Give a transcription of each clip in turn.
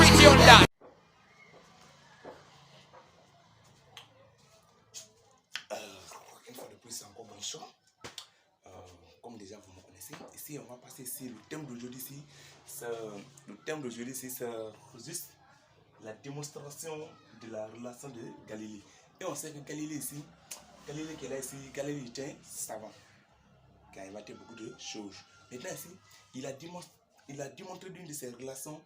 pretty on that. Une fois de plus, encore bonjour. Comme déjà vous me connaissez, ici on va passer ici. Le thème d'aujourd'hui, c'est juste la démonstration de la relation de Galilée. Et on sait que Galilée ici, Galilée était un savant qui a inventé beaucoup de choses. Maintenant ici, il a démontré d'une de ces relations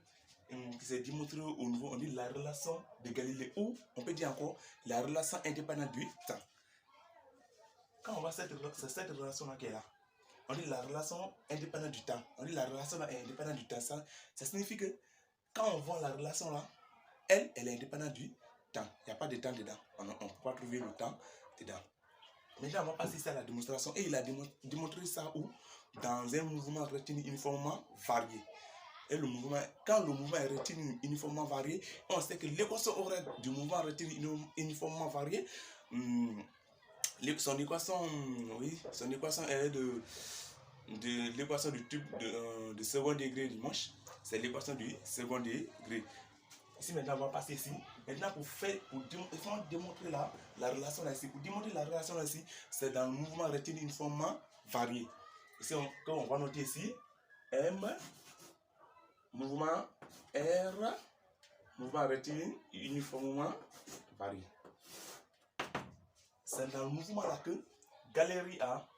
qui s'est démontrée au niveau, on dit la relation de Galilée, ou on peut dire encore la relation indépendante du temps. Quand on voit cette relation-là qui est là, on dit la relation indépendante du temps. On dit la relation là est indépendante du temps. Ça signifie que quand on voit la relation là, elle est indépendante du temps. Il n'y a pas de temps dedans. On ne peut pas trouver le temps dedans. Maintenant, on va passer à la démonstration. Et il a démontré ça où? Dans un mouvement rectiligne uniformément varié. Et le mouvement, quand le mouvement est rectiligne uniformément varié, on sait que l'équation horaire du mouvement rectiligne uniformément varié, son équation est de l'équation du tube de second degré du manche. C'est l'équation du second degré. Ici maintenant on va passer ici. Maintenant pour démontrer la relation là ici. Pour démontrer la relation là ici, c'est dans le mouvement rectiligne uniformément varié. Ici quand on va noter ici M, mouvement R, mouvement rectiligne uniformément varié. C'est dans le mouvement là que Galilée a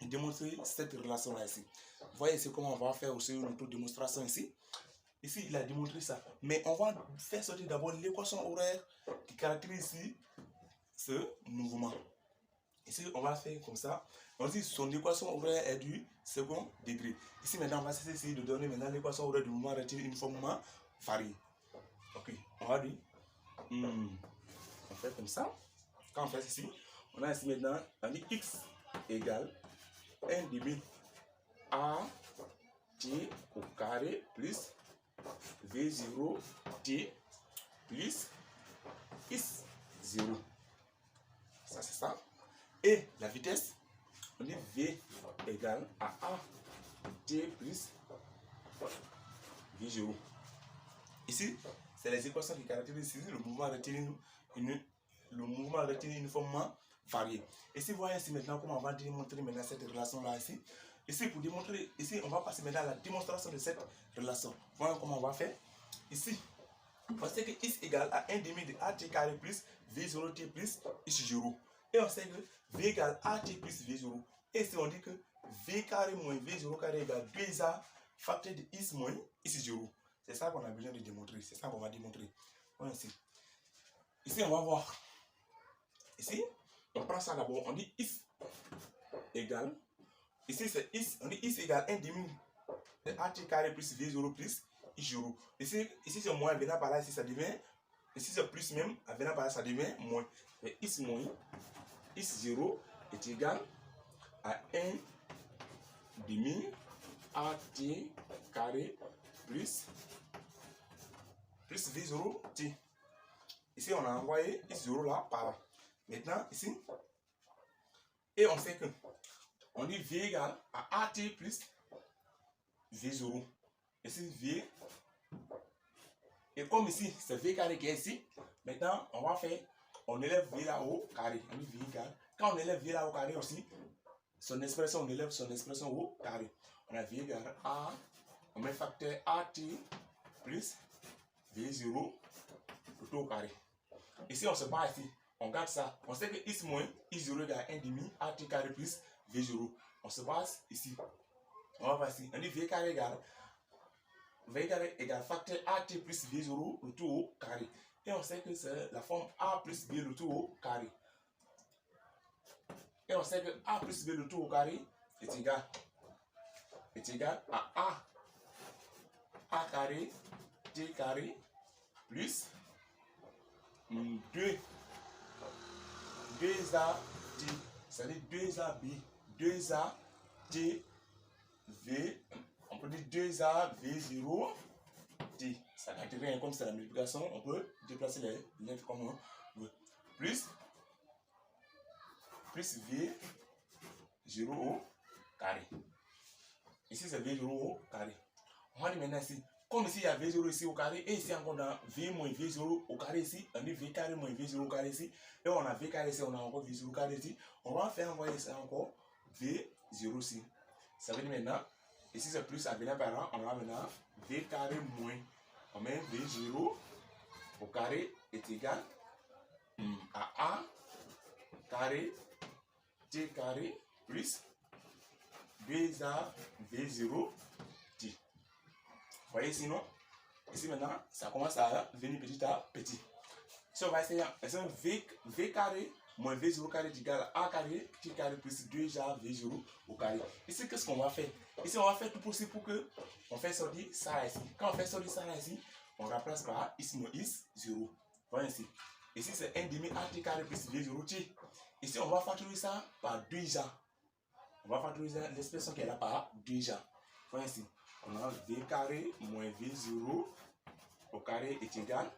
démontré cette relation là ici. Vous voyez ici comment on va faire aussi une autre démonstration ici. Ici il a démontré ça. Mais on va faire sortir d'abord l'équation horaire qui caractérise ici ce mouvement. Ici on va faire comme ça. On dit son équation horaire est du second degré. Ici maintenant on va essayer de donner maintenant l'équation horaire du mouvement rectiligne uniformément varié. Ok, on va dire on fait comme ça. Quand on fait ceci, on a ici maintenant, on dit x égale 1 demi a t au carré plus v0 t plus x0. Ça c'est ça. Et la vitesse, on dit v égale à a t plus v0. Ici, c'est les équations qui caractérisent ici le mouvement rectiligne uniformément varié. Et si vous voyez ici maintenant comment on va démontrer maintenant cette relation là ici. Ici pour démontrer, ici on va passer maintenant à la démonstration de cette relation. Voyons comment on va faire. Ici, on sait que x égale à 1 demi de at carré plus v0 t plus x0. Et on sait que v égale at plus v0. Et ici on dit que v carré moins v0 carré égale 2a facteur de x moins x0. C'est ça qu'on a besoin de démontrer. C'est ça qu'on va démontrer. Voyons ici. Ici, on va voir. Ici, on prend ça d'abord. On dit x égale. Ici, c'est x. On dit x égale 1 demi de at carré plus v0 plus x0. Ici c'est moins. Venant par là, ici, ça devient. Ici, c'est plus même. Venant par là, ça devient moins. Et x moins x0 est égal à 1 demi at carré plus v0 t. Ici, on a envoyé x0 là par là. Maintenant, ici, et on sait que on dit v égale à at plus v0. Ici, v. Et comme ici, c'est v carré qui est ici, maintenant, on va faire, on élève v là au carré. On dit v égale. Quand on élève v là au carré aussi, son expression, on élève son expression au carré. On a v égale à, on met facteur at plus v0 tout au carré. Ici, on se bat ici. On garde ça. On sait que x moins x0 égale 1 demi at carré plus v0. On se base ici. On va voir ici. On dit v carré égale facteur at plus v0 le tout au carré. Et on sait que c'est la forme a plus b le tout au carré. Et on sait que a plus b le tout au carré est égal à a carré t carré plus 2a t, c'est-à-dire 2a b, 2a t v, on peut dire 2a v0 t. Ça n'a rien comme c'est la multiplication, on peut déplacer les lettres comme on veut. Plus v0 au carré. Ici c'est v0 au carré. On va dire maintenant ici, comme ici il y a V0 ici au carré, et ici encore dans V moins V0 au carré ici, on dit V carré moins V0 au carré ici, et on a V carré ici, on a encore V0 au carré ici, on va faire envoyer ça encore V0 ici. Ça veut dire maintenant, ici c'est plus à venir par là, on a maintenant V carré moins, on met V0 au carré est égal à A carré T carré plus 2A V0 T. Vous voyez sinon, ici maintenant, ça commence à venir petit à petit. Si on va essayer, V carré moins V0 carré est égal à A carré T carré plus 2A V0 au carré. Ici, qu'est-ce qu'on va faire? Ici, on va faire tout possible pour que on fait sortir ça ici. Quand on fait sortir ça ici, on remplace par X moins X0. Voyez ici. Ici, c'est 1 demi A T carré plus V0 T. Ici, on va factoriser ça par 2A. On va factoriser l'expression qui est là par 2A. Voyez ici. On a V carré moins V0 au carré est égal.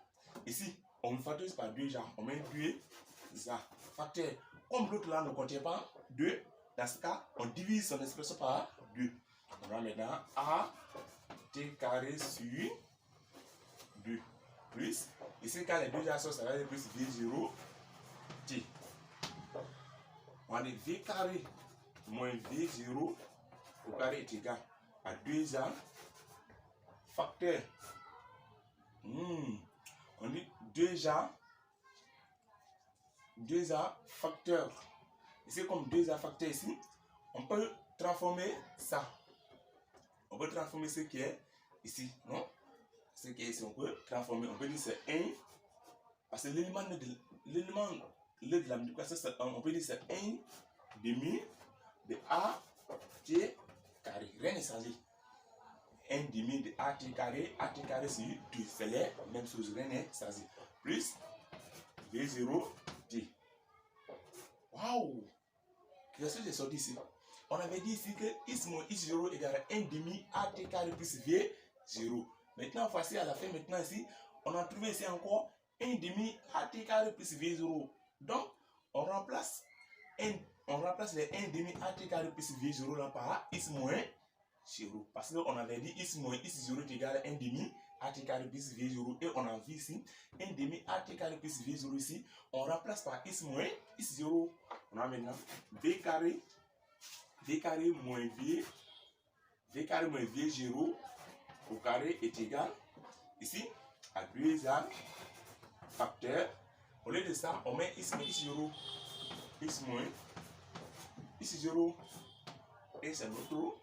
Ici, on factorise par 2A. On met 2A. Facteur. Comme l'autre là ne contient pas 2, dans ce cas, on divise son expression par 2. On a maintenant A T carré sur 2 plus. Ici, quand les 2A sont, ça va être plus V0 T. On a V carré moins V0 au carré est égal à 2A facteur. On dit 2A facteur. Ici, comme 2A facteur ici, on peut transformer ça. On peut transformer ce qui est ici, non? Ce qui est ici, on peut transformer. On peut dire c'est 1. Parce que l'élément de la multiplication, on peut dire c'est 1 demi de A T carré. Rien n'est changé. 1 demi de A T carré sur 2. C'est la même chose. Rien n'est changé. Plus V0 T. Waouh! Qu'est-ce que j'ai sorti ici? On avait dit ici que X moins X0 égale à 1 demi A T carré plus V0. Maintenant, voici à la fin, maintenant ici, on a trouvé ici encore 1 demi A T carré plus V0. Donc, on remplace les 1 demi A T carré plus V0 là par X moins 0. Parce qu'on avait dit X moins X0 est égal à 1 demi A T carré plus V0. Et on a vu ici 1 demi A T carré plus V0 ici. On remplace par X moins X0. On a maintenant V carré moins V0 au carré est égal ici à 2A facteur. Au lieu de ça, on met X moins X0 et c'est notre